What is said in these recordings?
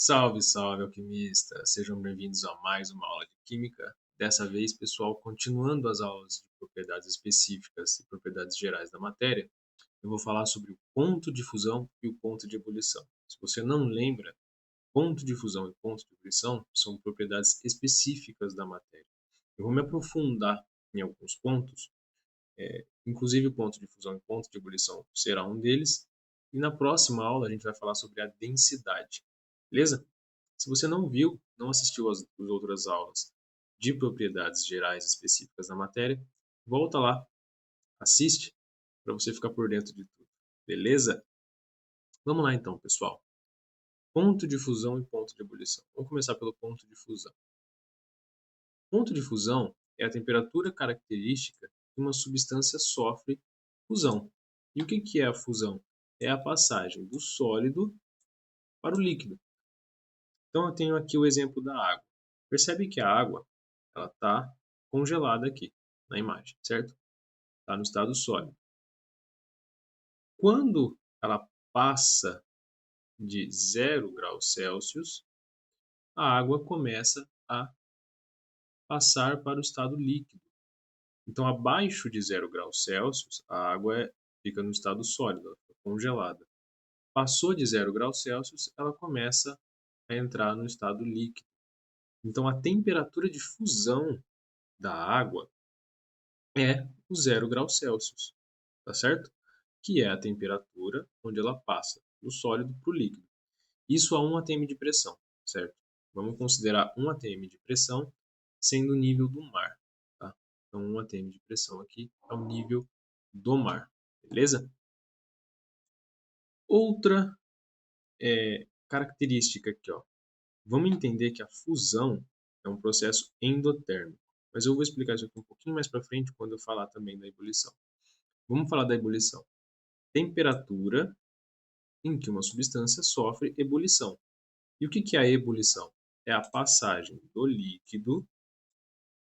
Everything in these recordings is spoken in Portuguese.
Salve, salve, alquimistas! Sejam bem-vindos a mais uma aula de Química. Dessa vez, pessoal, continuando as aulas de propriedades específicas e propriedades gerais da matéria, eu vou falar sobre o ponto de fusão e o ponto de ebulição. Se você não lembra, ponto de fusão e ponto de ebulição são propriedades específicas da matéria. Eu vou me aprofundar em alguns pontos, inclusive o ponto de fusão e ponto de ebulição será um deles, e na próxima aula a gente vai falar sobre a densidade, beleza? Se você não viu, não assistiu às outras aulas de propriedades gerais específicas da matéria, volta lá, assiste, para você ficar por dentro de tudo, beleza? Vamos lá então, pessoal. Ponto de fusão e ponto de ebulição. Vamos começar pelo ponto de fusão. Ponto de fusão é a temperatura característica que uma substância sofre fusão. E o que é a fusão? É a passagem do sólido para o líquido. Então eu tenho aqui o exemplo da água. Percebe que a água ela está congelada aqui na imagem, certo? Está no estado sólido. Quando ela passa de 0 °C, a água começa a passar para o estado líquido. Então, abaixo de 0 °C, a água fica no estado sólido, ela fica congelada. Passou de 0 °C, ela começa a entrar no estado líquido. Então, a temperatura de fusão da água é o 0 °C, tá certo? Que é a temperatura onde ela passa do sólido para o líquido. Isso a 1 atm de pressão, certo? Vamos considerar 1 atm de pressão sendo o nível do mar, tá? Então, 1 atm de pressão aqui é o nível do mar, beleza? Outra característica aqui, ó. Vamos entender que a fusão é um processo endotérmico, mas eu vou explicar isso aqui um pouquinho mais para frente quando eu falar também da ebulição. Vamos falar da ebulição. Temperatura em que uma substância sofre ebulição. E o que é a ebulição? É a passagem do líquido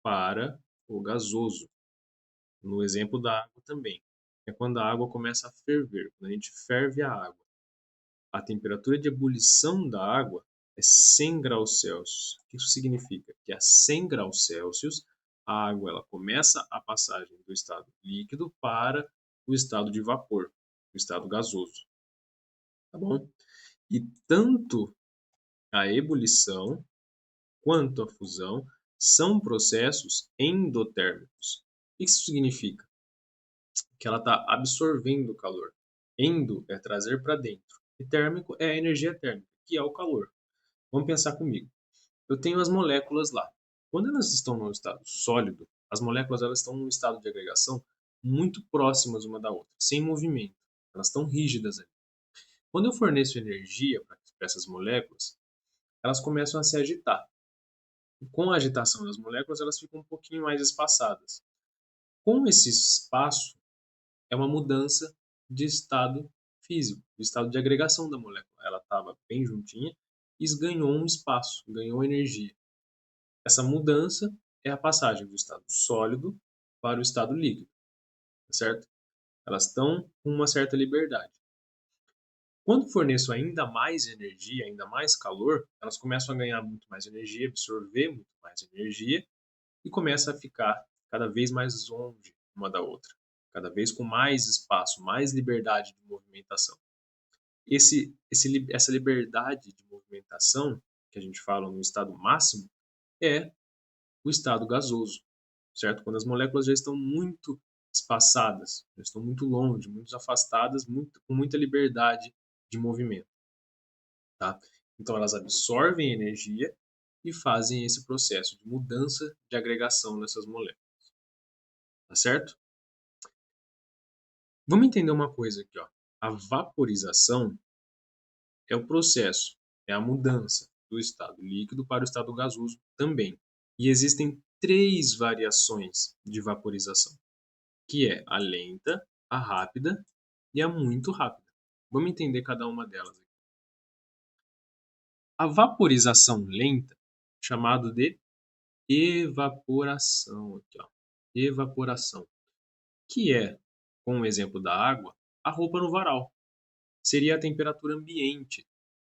para o gasoso. No exemplo da água também. É quando a água começa a ferver, quando a gente ferve a água. A temperatura de ebulição da água é 100 °C. O que isso significa? Que a 100 °C a água ela começa a passagem do estado líquido para o estado de vapor, o estado gasoso. Tá bom? E tanto a ebulição quanto a fusão são processos endotérmicos. O que isso significa? Que ela está absorvendo o calor. Endo é trazer para dentro. E térmico é a energia térmica, que é o calor. Vamos pensar comigo. Eu tenho as moléculas lá. Quando elas estão no estado sólido, as moléculas elas estão num estado de agregação muito próximas uma da outra, sem movimento. Elas estão rígidas ali. Quando eu forneço energia para essas moléculas, elas começam a se agitar. Com a agitação das moléculas, elas ficam um pouquinho mais espaçadas. Com esse espaço, é uma mudança de estado físico, de estado de agregação da molécula. Ela estava bem juntinha e ganhou um espaço, ganhou energia. Essa mudança é a passagem do estado sólido para o estado líquido, certo? Elas estão com uma certa liberdade. Quando forneço ainda mais energia, ainda mais calor, elas começam a ganhar muito mais energia, absorver muito mais energia e começa a ficar cada vez mais longe uma da outra, cada vez com mais espaço, mais liberdade de movimentação. Essa liberdade de movimentação, que a gente fala no estado máximo, é o estado gasoso, certo? Quando as moléculas já estão muito espaçadas, já estão muito longe, muito afastadas, com muita liberdade de movimento, tá? Então elas absorvem energia e fazem esse processo de mudança de agregação nessas moléculas, tá certo? Vamos entender uma coisa aqui, ó. A vaporização é o processo, é a mudança do estado líquido para o estado gasoso também. E existem 3 variações de vaporização, que é a lenta, a rápida e a muito rápida. Vamos entender cada uma delas aqui. A vaporização lenta, chamado de evaporação, aqui, ó. Evaporação, que é, com o exemplo da água, a roupa no varal. Seria a temperatura ambiente,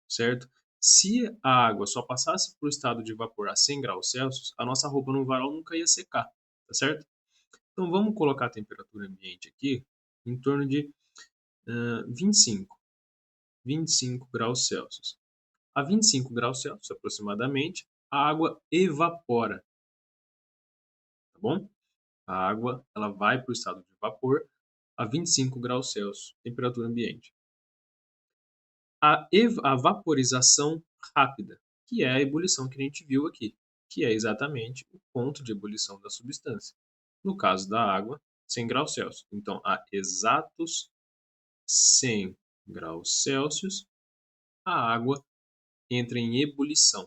certo? Se a água só passasse para o estado de vapor a 100 graus Celsius, a nossa roupa no varal nunca ia secar, tá certo? Então vamos colocar a temperatura ambiente aqui em torno de 25 graus Celsius. A 25 graus Celsius aproximadamente, a água evapora, tá bom? A água ela vai para o estado de vapor a 25 graus Celsius, temperatura ambiente. A vaporização rápida, que é a ebulição que a gente viu aqui, que é exatamente o ponto de ebulição da substância. No caso da água, 100 graus Celsius. Então, a exatos 100 graus Celsius, a água entra em ebulição,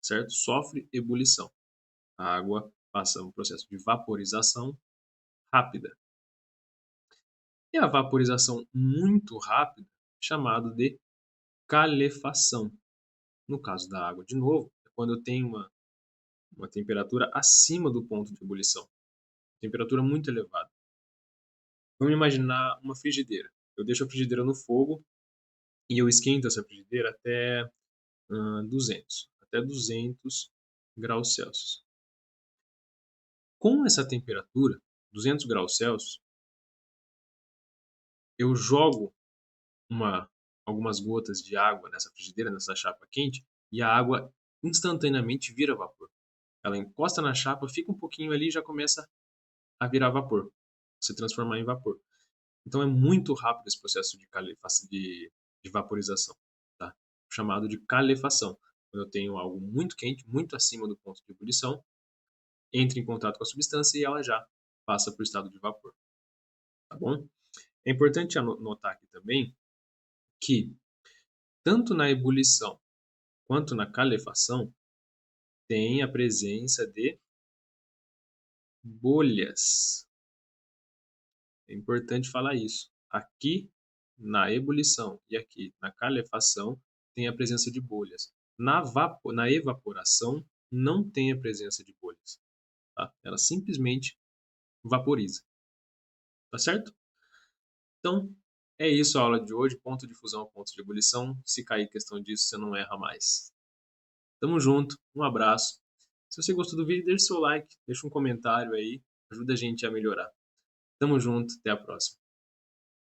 certo? Sofre ebulição. A água passa um processo de vaporização rápida. E a vaporização muito rápida, chamado de calefação. No caso da água, de novo, é quando eu tenho uma temperatura acima do ponto de ebulição. Temperatura muito elevada. Vamos imaginar uma frigideira. Eu deixo a frigideira no fogo e eu esquento essa frigideira até 200 graus Celsius. Com essa temperatura, 200 graus Celsius, eu jogo algumas gotas de água nessa frigideira, nessa chapa quente, e a água instantaneamente vira vapor. Ela encosta na chapa, fica um pouquinho ali e já começa a virar vapor, se transformar em vapor. Então é muito rápido esse processo de vaporização, tá? Chamado de calefação. Quando eu tenho algo muito quente, muito acima do ponto de ebulição, entra em contato com a substância e ela já passa para o estado de vapor, tá bom? É importante notar aqui também que tanto na ebulição quanto na calefação tem a presença de bolhas. É importante falar isso. Aqui na ebulição e aqui na calefação tem a presença de bolhas. Na evaporação não tem a presença de bolhas. Tá? Ela simplesmente vaporiza. Tá certo? Então, é isso a aula de hoje. Ponto de fusão, ponto de ebulição. Se cair questão disso, você não erra mais. Tamo junto. Um abraço. Se você gostou do vídeo, deixe seu like, deixa um comentário aí. Ajuda a gente a melhorar. Tamo junto. Até a próxima.